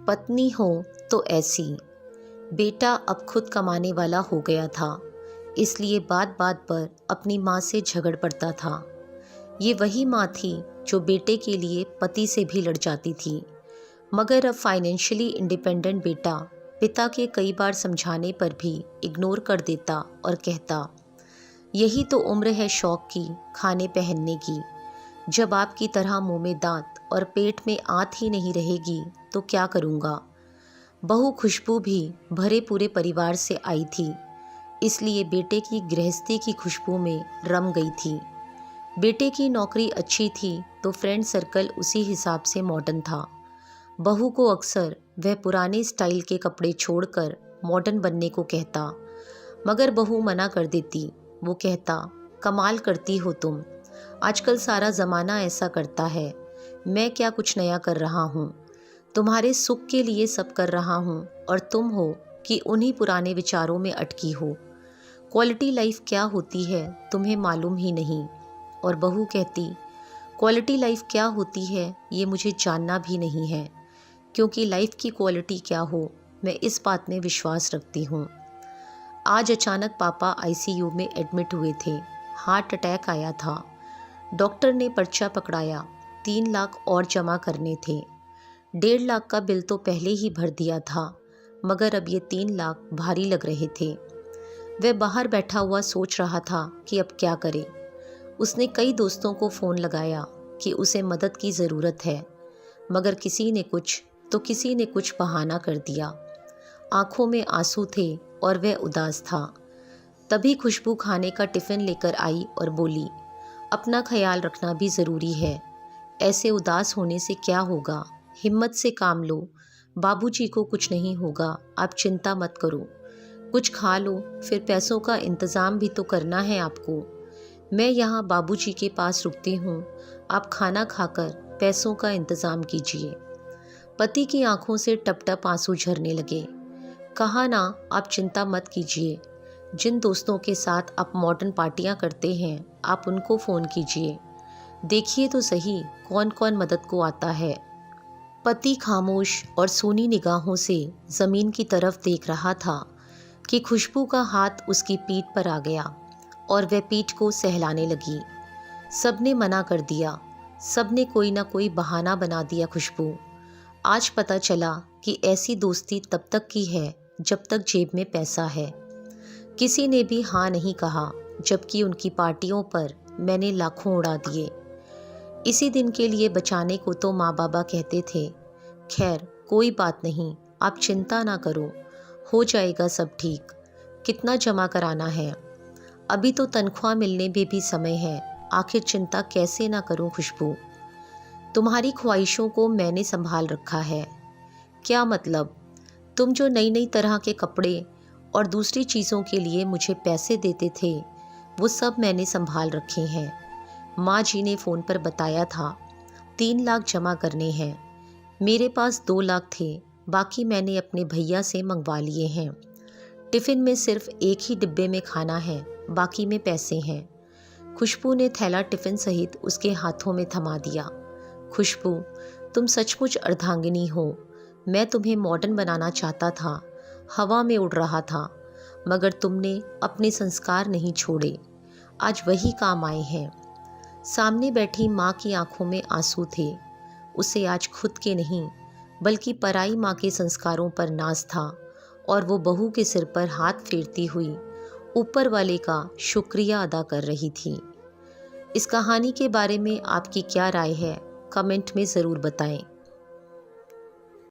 पत्नी हो तो ऐसी। बेटा अब खुद कमाने वाला हो गया था, इसलिए बात बात पर अपनी माँ से झगड़ पड़ता था। ये वही माँ थी जो बेटे के लिए पति से भी लड़ जाती थी, मगर अब फाइनेंशियली इंडिपेंडेंट बेटा पिता के कई बार समझाने पर भी इग्नोर कर देता और कहता, यही तो उम्र है शौक की, खाने पहनने की। जब आपकी तरह मुंह में दांत और पेट में आंत ही नहीं रहेगी तो क्या करूँगा। बहू खुशबू भी भरे पूरे परिवार से आई थी, इसलिए बेटे की गृहस्थी की खुशबू में रम गई थी। बेटे की नौकरी अच्छी थी तो फ्रेंड सर्कल उसी हिसाब से मॉडर्न था। बहू को अक्सर वह पुराने स्टाइल के कपड़े छोड़कर मॉडर्न बनने को कहता, मगर बहू मना कर देती। वो कहता, कमाल करती हो तुम, आजकल सारा ज़माना ऐसा करता है, मैं क्या कुछ नया कर रहा हूँ। तुम्हारे सुख के लिए सब कर रहा हूँ और तुम हो कि उन्हीं पुराने विचारों में अटकी हो। क्वालिटी लाइफ क्या होती है तुम्हें मालूम ही नहीं। और बहू कहती, क्वालिटी लाइफ क्या होती है ये मुझे जानना भी नहीं है, क्योंकि लाइफ की क्वालिटी क्या हो मैं इस बात में विश्वास रखती हूँ। आज अचानक पापा आईसीयू में एडमिट हुए थे। हार्ट अटैक आया था। डॉक्टर ने पर्चा पकड़ाया, 3 लाख और जमा करने थे। 1.5 लाख का बिल तो पहले ही भर दिया था, मगर अब ये 3 लाख भारी लग रहे थे। वह बाहर बैठा हुआ सोच रहा था कि अब क्या करे। उसने कई दोस्तों को फ़ोन लगाया कि उसे मदद की ज़रूरत है, मगर किसी ने कुछ बहाना कर दिया। आंखों में आंसू थे और वह उदास था। तभी खुशबू खाने का टिफ़िन लेकर आई और बोली, अपना ख्याल रखना भी ज़रूरी है। ऐसे उदास होने से क्या होगा, हिम्मत से काम लो। बाबूजी को कुछ नहीं होगा, आप चिंता मत करो। कुछ खा लो, फिर पैसों का इंतज़ाम भी तो करना है आपको। मैं यहाँ बाबूजी के पास रुकती हूँ, आप खाना खाकर पैसों का इंतज़ाम कीजिए। पति की आंखों से टप टप आंसू झरने लगे। कहा ना, आप चिंता मत कीजिए। जिन दोस्तों के साथ आप मॉडर्न पार्टियां करते हैं, आप उनको फ़ोन कीजिए, देखिए तो सही कौन कौन मदद को आता है। पति खामोश और सूनी निगाहों से ज़मीन की तरफ देख रहा था कि खुशबू का हाथ उसकी पीठ पर आ गया और वह पीठ को सहलाने लगी। सबने मना कर दिया, सबने कोई ना कोई बहाना बना दिया। खुशबू, आज पता चला कि ऐसी दोस्ती तब तक की है जब तक जेब में पैसा है। किसी ने भी हाँ नहीं कहा, जबकि उनकी पार्टियों पर मैंने लाखों उड़ा दिए। इसी दिन के लिए बचाने को तो माँ बाबा कहते थे। खैर कोई बात नहीं, आप चिंता ना करो, हो जाएगा सब ठीक। कितना जमा कराना है? अभी तो तनख्वाह मिलने में भी समय है, आखिर चिंता कैसे ना करूं खुशबू। तुम्हारी ख्वाहिशों को मैंने संभाल रखा है। क्या मतलब? तुम जो नई नई तरह के कपड़े और दूसरी चीज़ों के लिए मुझे पैसे देते थे, वो सब मैंने संभाल रखे हैं। माँ जी ने फ़ोन पर बताया था 3 लाख जमा करने हैं। मेरे पास 2 लाख थे, बाकी मैंने अपने भैया से मंगवा लिए हैं। टिफ़िन में सिर्फ एक ही डिब्बे में खाना है, बाकी में पैसे हैं। खुशबू ने थैला टिफ़िन सहित उसके हाथों में थमा दिया। खुशबू, तुम सचमुच अर्धांगिनी हो। मैं तुम्हें मॉडर्न बनाना चाहता था, हवा में उड़ रहा था, मगर तुमने अपने संस्कार नहीं छोड़े। आज वही काम आए हैं। सामने बैठी माँ की आंखों में आंसू थे। उसे आज खुद के नहीं बल्कि पराई माँ के संस्कारों पर नाज था, और वो बहू के सिर पर हाथ फेरती हुई ऊपर वाले का शुक्रिया अदा कर रही थी। इस कहानी के बारे में आपकी क्या राय है, कमेंट में ज़रूर बताएं।